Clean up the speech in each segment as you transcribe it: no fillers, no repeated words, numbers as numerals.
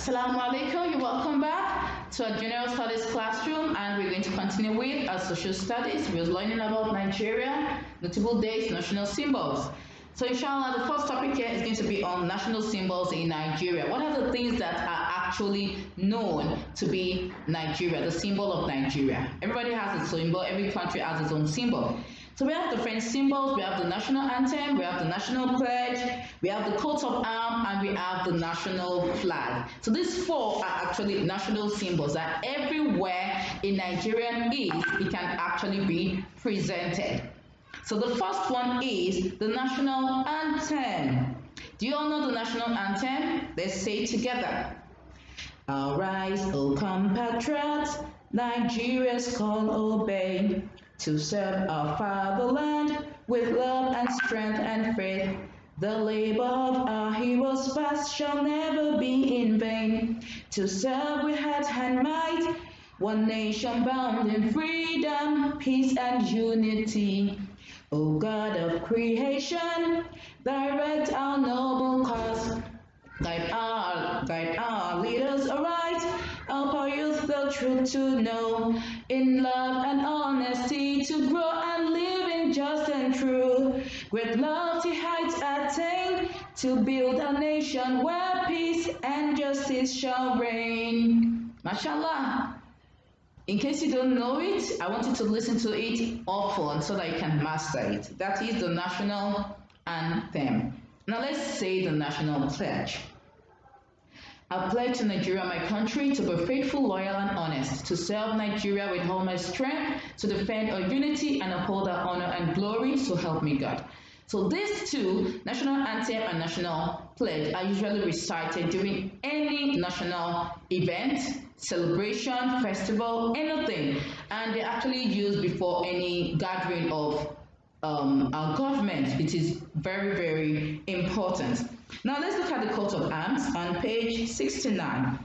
Assalamu alaikum, you're welcome back to our General Studies classroom, and we're going to continue with our social studies. We're learning about Nigeria, notable dates, national symbols. So inshallah, the first topic here is going to be on national symbols in Nigeria. What are the things that are actually known to be Nigeria, the symbol of Nigeria? Everybody has a symbol, every country has its own symbol. So we have different symbols. We have the national anthem, we have the national pledge, we have the coat of arms, and we have the national flag. So these four are actually national symbols that everywhere in Nigeria it can actually be presented. So the first one is the national anthem. Do you all know the national anthem? Let's say it together. Arise, O compatriots, Nigeria's call obey, to serve our fatherland with love and strength and faith. The labor of our heroes past shall never be in vain. To serve with heart and might, one nation bound in freedom, peace and unity. O God of creation, direct our noble cause. Guide our leaders aright, help our youth the truth to know, in love and honesty to grow and live in just and true. Great lofty heights attain, to build a nation where peace and justice shall reign. Mashallah. In case you don't know it, I want you to listen to it often so that you can master it. That is the national anthem. Now let's say the national pledge. I pledge to Nigeria, my country, to be faithful, loyal, and honest, to serve Nigeria with all my strength, to defend our unity and uphold our honor and glory, so help me God. So these two, national anthem and national pledge, are usually recited during any national event, celebration, festival, anything, and they're actually used before any gathering of our government. It is very, very important. Now let's look at the coat of arms on page 69.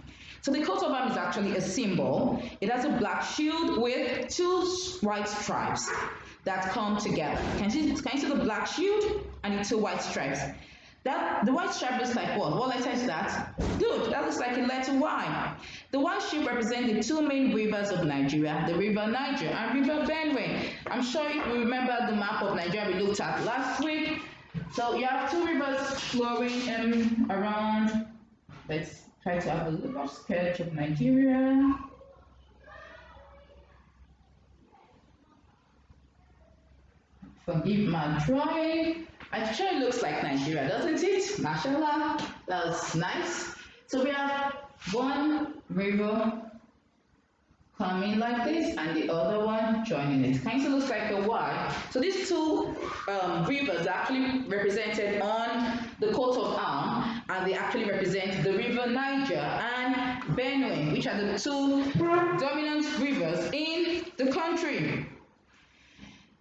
So the coat of arms is actually a symbol. It has a black shield with two white stripes that come together. Can you see the black shield and the two white stripes? The white stripe looks like what? What letter is that? Good, that looks like a letter Y. The white stripe represents the two main rivers of Nigeria, the river Niger and river Benue. I'm sure you remember the map of Nigeria we looked at last week. So you have two rivers flowing around. Let's try to have a look at sketch of Nigeria. Forgive my drawing. I'm sure it looks like Nigeria, doesn't it? Mashallah, that's nice. So we have one river coming like this and the other one joining it. Kind of looks like a Y. So these two rivers are actually represented on the coat of arms, and they actually represent the river Niger and Benue, which are the two dominant rivers in the country.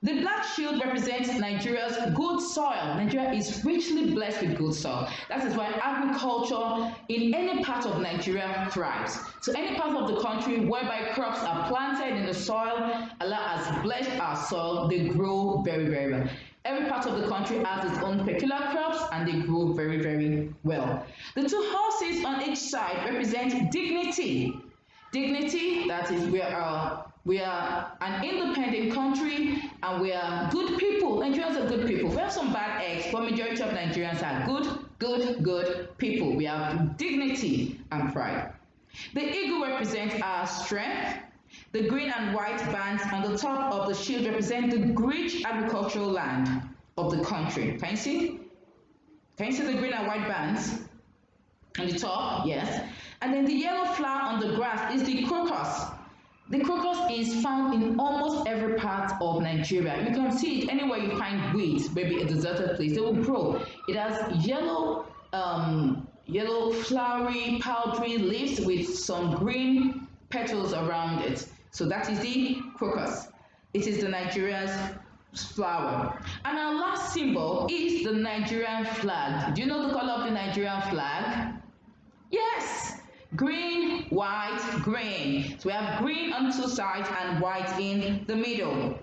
The black shield represents Nigeria's good soil. Nigeria is richly blessed with good soil. That is why agriculture in any part of Nigeria thrives. So any part of the country whereby crops are planted in the soil, Allah has blessed our soil, they grow very, very well. Every part of the country has its own peculiar crops and they grow very, very well. The two horses on each side represent dignity. Dignity, that is, we are an independent country and we are good people. Nigerians are good people. We have some bad eggs, but majority of Nigerians are good people. We have dignity and pride. The eagle represents our strength. The green and white bands on the top of the shield represent the rich agricultural land of the country. Can you see? Can you see the green and white bands on the top? Yes. And then the yellow flower on the grass is the crocus. The crocus is found in almost every part of Nigeria. You can see it anywhere you find weeds, maybe a deserted place, they will grow. It has yellow flowery, powdery leaves with some green petals around it. So that is the crocus. It is the Nigeria's flower. And our last symbol is the Nigerian flag. Do you know the color of the Nigerian flag? Yes. Green, white, green. So we have green on two sides and white in the middle.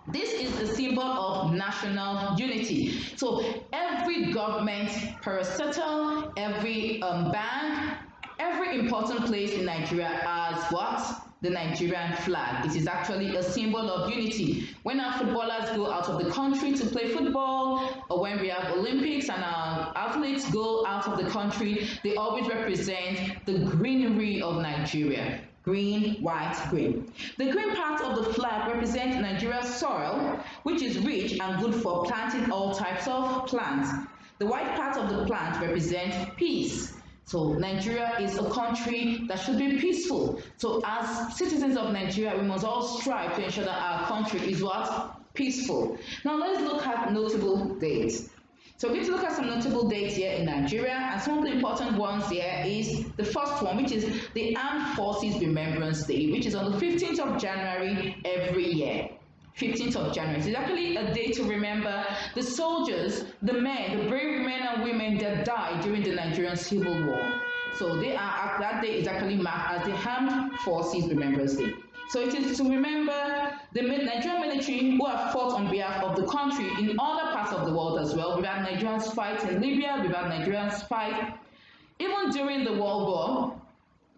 This is the symbol of national unity. So every government, parastatal, every bank, every important place in Nigeria as what? The Nigerian flag. It is actually a symbol of unity. When our footballers go out of the country to play football, or when we have Olympics and our athletes go out of the country, they always represent the greenery of Nigeria. Green, white, green. The green part of the flag represents Nigeria's soil, which is rich and good for planting all types of plants. The white part of the plant represents peace. So Nigeria is a country that should be peaceful. So as citizens of Nigeria, we must all strive to ensure that our country is what? Peaceful. Now let's look at notable dates. So we're going to look at some notable dates here in Nigeria, and some of the important ones here is the first one, which is the Armed Forces Remembrance Day, which is on the 15th of January every year. 15th of January. So it's actually a day to remember the soldiers, the men, the brave men and women that died during the Nigerian Civil War. So that day is actually marked as the Armed Forces Remembrance Day. So it is to remember the Nigerian military who have fought on behalf of the country in other parts of the world as well. We've had Nigerians fight in Libya, we've had Nigerians fight even during the World War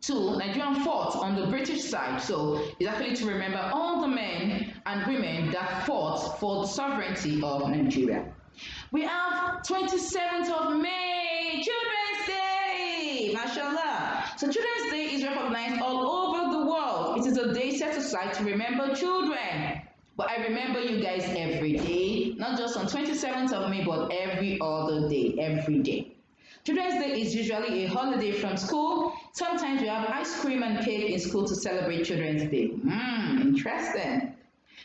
II. Nigerian fought on the British side. So it's actually to remember all the men and women that fought for the sovereignty of Nigeria. We have 27th of May, Children's Day, mashallah. So Children's Day is recognized all over the world. It is a day set aside to remember children. But I remember you guys every day, not just on 27th of May, but every other day, every day. Children's Day is usually a holiday from school. Sometimes we have ice cream and cake in school to celebrate Children's Day. Interesting.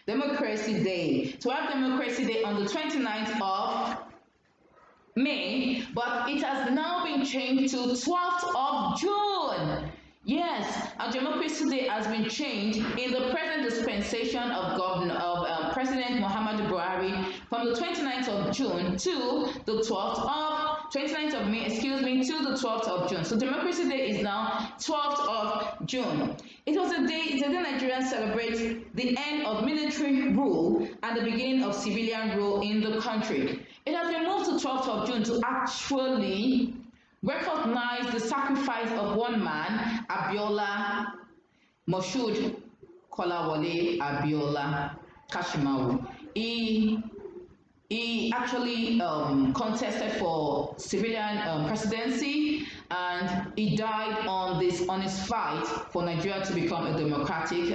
Democracy Day. So we have Democracy Day on the 29th of May, but it has now been changed to 12th of June. Yes, our Democracy Day has been changed in the present dispensation of President Muhammadu Buhari from the 29th of June to the 29th of May, to the 12th of June. So Democracy Day is now 12th of June. It's a day Nigerians celebrate the end of military rule and the beginning of civilian rule in the country. It has been moved to 12th of June to actually recognize the sacrifice of one man, Abiola Moshood Kolawole Abiola Kashimawo. He actually contested for civilian presidency, and he died on his fight for Nigeria to become a democratic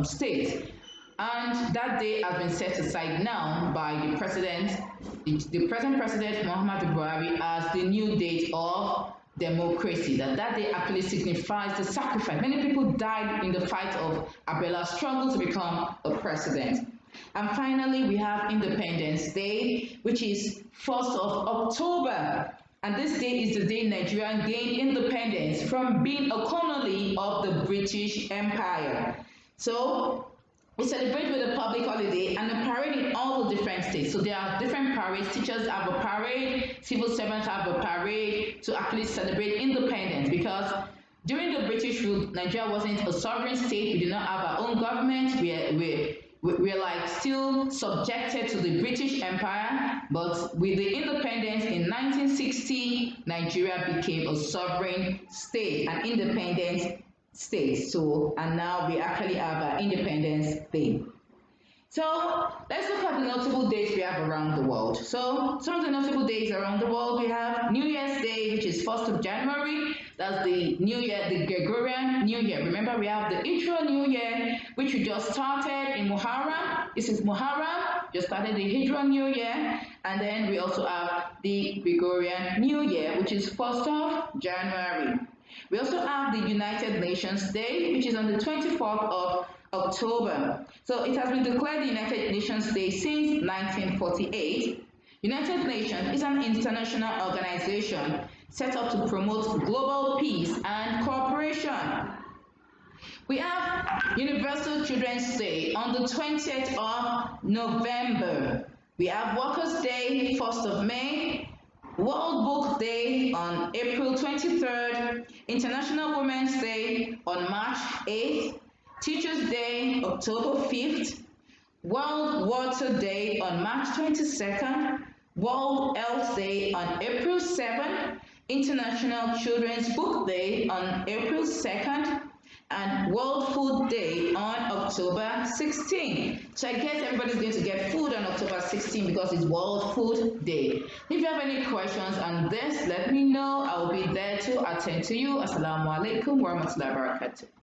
state. And that day has been set aside now by the present president Muhammadu Buhari as the new date of democracy. That day actually signifies the sacrifice. Many people died in the fight of Abiola's struggle to become a president. And finally, we have Independence Day, which is 1st of October. And this day is the day Nigeria gained independence from being a colony of the British Empire. So we celebrate with a public holiday and a parade in all the different states. So there are different parades. Teachers have a parade, civil servants have a parade to actually celebrate independence, because during the British rule, Nigeria wasn't a sovereign state. We did not have our own government. We're like still subjected to the British Empire, but with the independence in 1960, Nigeria became a sovereign state, an independent state. So, and now we actually have our Independence Day. So let's look at the notable dates we have around the world. So some of the notable days around the world, we have New Year's Day, which is 1st of January. That's the New Year, the Gregorian New Year. Remember, we have the Hijra New Year, which we just started in Muharram. This is Muharram, just started the Hijra New Year. And then we also have the Gregorian New Year, which is 1st of January. We also have the United Nations Day, which is on the 24th of October. So it has been declared the United Nations Day since 1948. United Nations is an international organization set up to promote global peace and cooperation. We have Universal Children's Day on the 20th of November. We have Workers' Day, 1st of May. World Book Day on April 23rd, International Women's Day on March 8th, Teachers' Day October 5th, World Water Day on March 22nd, World Health Day on April 7th, International Children's Book Day on April 2nd, and World Food Day on October 16. So I guess everybody's going to get food on October 16 because it's World Food Day. If you have any questions on this, let me know. I will be there to attend to you. Assalamu alaikum wa rahmatullahi wa barakatuh.